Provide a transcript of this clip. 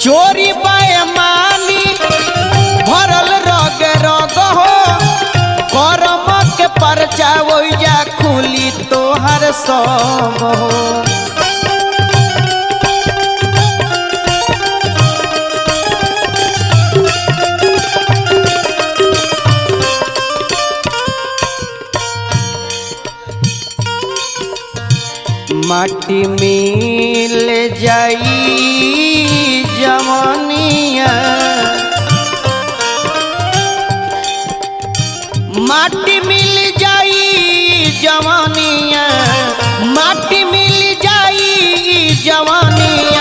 चोरी बेईमानी भरल रग रग हो करम के परचा ओइजा खुली तोहर सब हो। माटी मिल जाई जवानिया माटी मिल जाई जवानिया माटी मिल जाई जवानिया